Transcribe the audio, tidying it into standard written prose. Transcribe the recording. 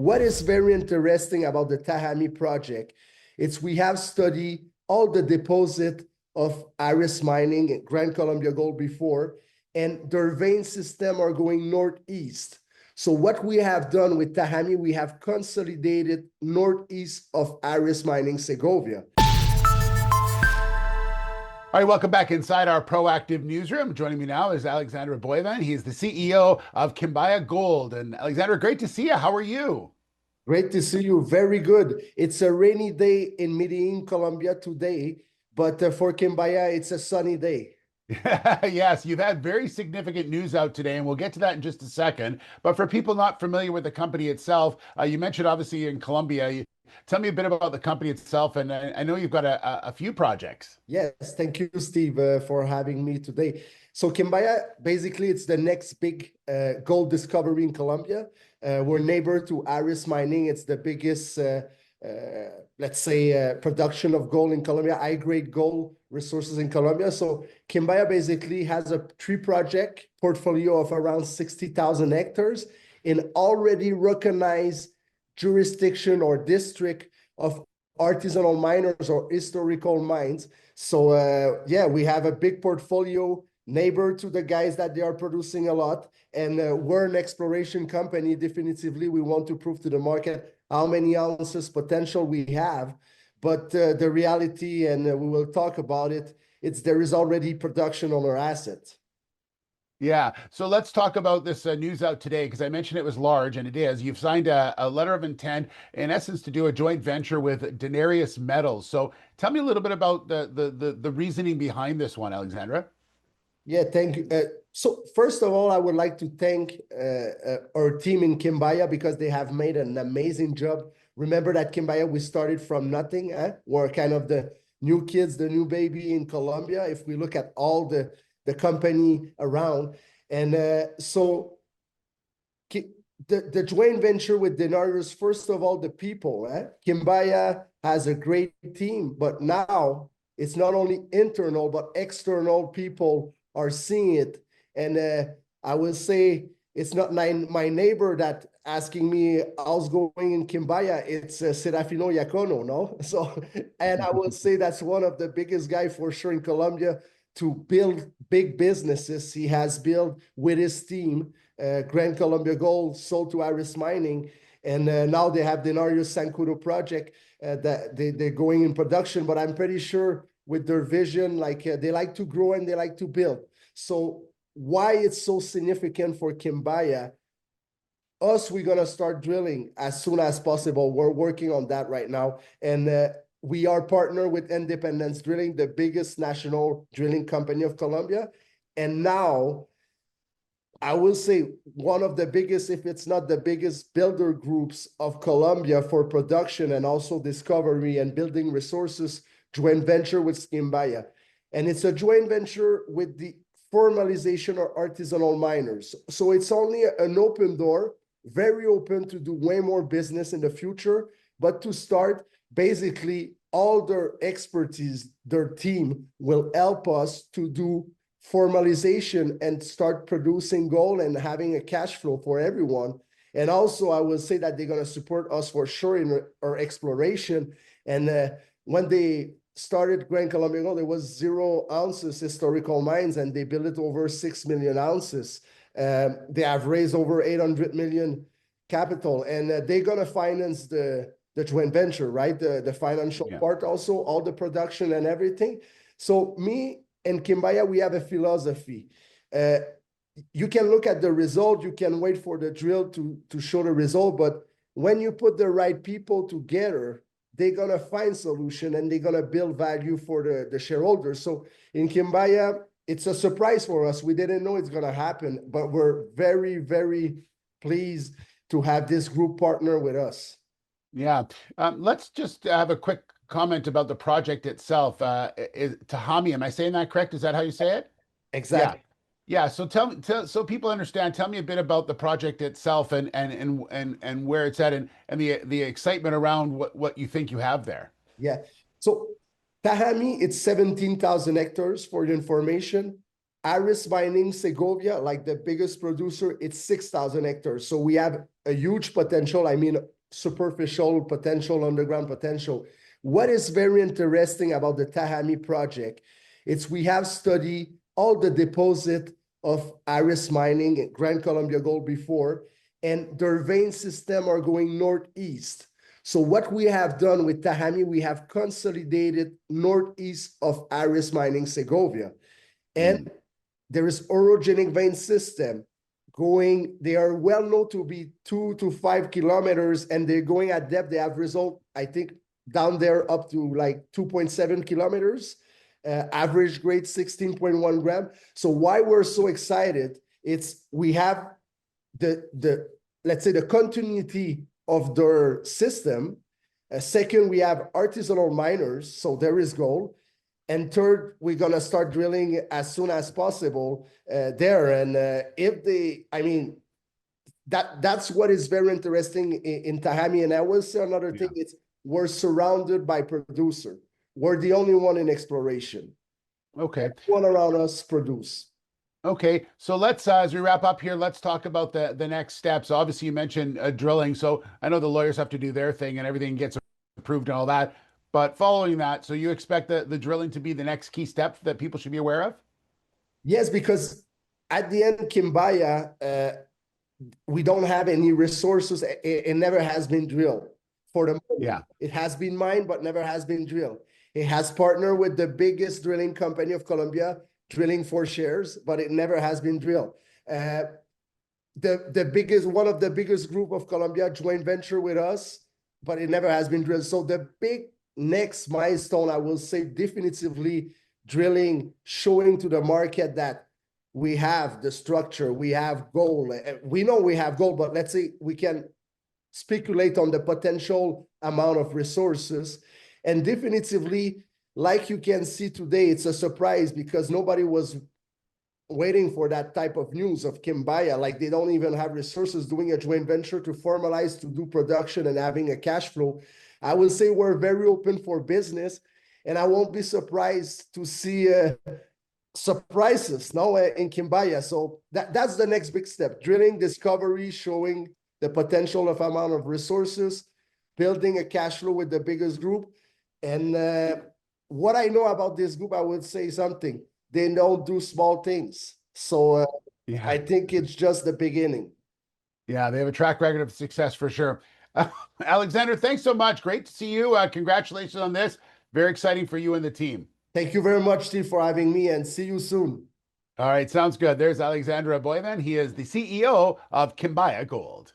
what is very interesting about the Tahami project, it's we have studied all the deposit of Aris Mining and Grand Columbia Gold before, and their vein system are going northeast. So what we have done with Tahami, we have consolidated northeast of Aris Mining Segovia. All right, welcome back inside our proactive newsroom. Joining me now is Alexandre Boivin. He's the CEO of Kimbaya Gold. And Alexandre, great to see you. How are you? Great to see you. Very good. It's a rainy day in Medellin, Colombia today, but for Kimbaya, it's a sunny day. Yes, you've had very significant news out today, and we'll get to that in just a second. But for people not familiar with the company itself, you mentioned obviously in Colombia. Tell me a bit about the company itself, and I know you've got a few projects. Yes, thank you, Steve, for having me today. So Kimbaya, basically, it's the next big gold discovery in Colombia. We're neighbor to Aris Mining. It's the biggest, let's say, production of gold in Colombia, high-grade gold resources in Colombia. So Kimbaya basically has a three-project portfolio of around 60,000 hectares in already recognized jurisdiction or district of artisanal miners or historical mines. So yeah, we have a big portfolio, neighbor to the guys that they are producing a lot. And we're an exploration company. Definitively, we want to prove to the market how many ounces potential we have. But the reality, and we will talk about it, it's there is already production on our asset. Yeah. So let's talk about this news out today, because I mentioned it was large, and it is. You've signed a letter of intent, in essence, to do a joint venture with Denarius Metals. So tell me a little bit about the reasoning behind this one, Alexandra. Yeah, thank you. So first of all, I would like to thank our team in Kimbaya because they have made an amazing job. Remember that Kimbaya, we started from nothing. We're kind of the new kids, the new baby in Colombia, if we look at all the company around. And so the joint venture with Denarius, first of all, the people. Kimbaya has a great team, but now it's not only internal, but external people are seeing it. And I will say it's not my neighbor that asking me how's going in Kimbaya, it's Serafino Iacono, no? So, and I will say that's one of the biggest guy for sure in Colombia to build big businesses. He has built with his team, Grand Columbia Gold, sold to Aris Mining, and now they have the Denarius Zancudo project that they're going in production. But I'm pretty sure with their vision, like they like to grow and they like to build. So why it's so significant for Kimbaya? We're gonna start drilling as soon as possible. We're working on that right now, and we are partnered with Independence Drilling, the biggest national drilling company of Colombia. And now, I will say one of the biggest, if it's not the biggest, builder groups of Colombia for production and also discovery and building resources, joint venture with Kimbaya. And it's a joint venture with the formalization of artisanal miners. So it's only an open door, very open to do way more business in the future. But to start, basically, all their expertise, their team will help us to do formalization and start producing gold and having a cash flow for everyone. And also, I will say that they're going to support us for sure in our exploration. And when they started Grand Columbia Gold, there was 0 ounces historical mines, and they built it over 6 million ounces. They have raised over 800 million capital, and they're going to finance the joint venture, right? The financial part also, all the production and everything. So me and Kimbaya, we have a philosophy. You can look at the result, you can wait for the drill to show the result, but when you put the right people together, they're gonna find solution and they're gonna build value for the shareholders. So in Kimbaya, it's a surprise for us. We didn't know it's gonna happen, but we're very, very pleased to have this group partner with us. Yeah. Let's just have a quick comment about the project itself. Tahami, am I saying that correct? Is that how you say it? Exactly. Yeah. So so people understand. Tell me a bit about the project itself and where it's at, and the excitement around what you think you have there. Yeah. So Tahami, it's 17,000 hectares for your information. Aris Mining Segovia, like the biggest producer, it's 6,000 hectares. So we have a huge potential. I mean, superficial potential, underground potential. What is very interesting about the Tahami project, it's we have studied all the deposit of Aris Mining and Grand Columbia Gold before, and their vein system are going northeast. So what we have done with Tahami, we have consolidated northeast of Aris Mining Segovia. And there is orogenic vein system going, they are well known to be 2 to 5 kilometers, and they're going at depth. They have result, I think, down there up to like 2.7 kilometers, average grade 16.1 gram. So why we're so excited, it's we have the let's say the continuity of their system. Second, we have artisanal miners, so there is gold. And third, we're gonna start drilling as soon as possible there. And if they, I mean, that's what is very interesting in Tahami. And I will say another thing, it's we're surrounded by producer. We're the only one in exploration. Okay. Everyone around us produce. Okay, so let's as we wrap up here, let's talk about the next steps. Obviously, you mentioned drilling, so I know the lawyers have to do their thing and everything gets approved and all that. But following that, so you expect the drilling to be the next key step that people should be aware of? Yes, because at the end, Kimbaya, we don't have any resources. It never has been drilled for the moment. Yeah. It has been mined, but never has been drilled. It has partnered with the biggest drilling company of Colombia, drilling for shares, but it never has been drilled. The biggest, one of the biggest group of Colombia joint venture with us, but it never has been drilled. So the big next milestone, I will say definitively drilling, showing to the market that we have the structure, we have gold. We know we have gold, but let's say we can speculate on the potential amount of resources. And definitively, like you can see today, it's a surprise because nobody was waiting for that type of news of Kimbaya. Like they don't even have resources doing a joint venture to formalize, to do production and having a cash flow. I will say we're very open for business, and I won't be surprised to see surprises now in Kimbaya. So that's the next big step: drilling, discovery, showing the potential of amount of resources, building a cash flow with the biggest group. And what I know about this group, I would say something. They don't do small things. So I think it's just the beginning. Yeah, they have a track record of success for sure. Alexander, thanks so much. Great to see you. Congratulations on this. Very exciting for you and the team. Thank you very much, Steve, for having me, and see you soon. All right, sounds good. There's Alexander Aboivan. He is the CEO of Kimbaya Gold.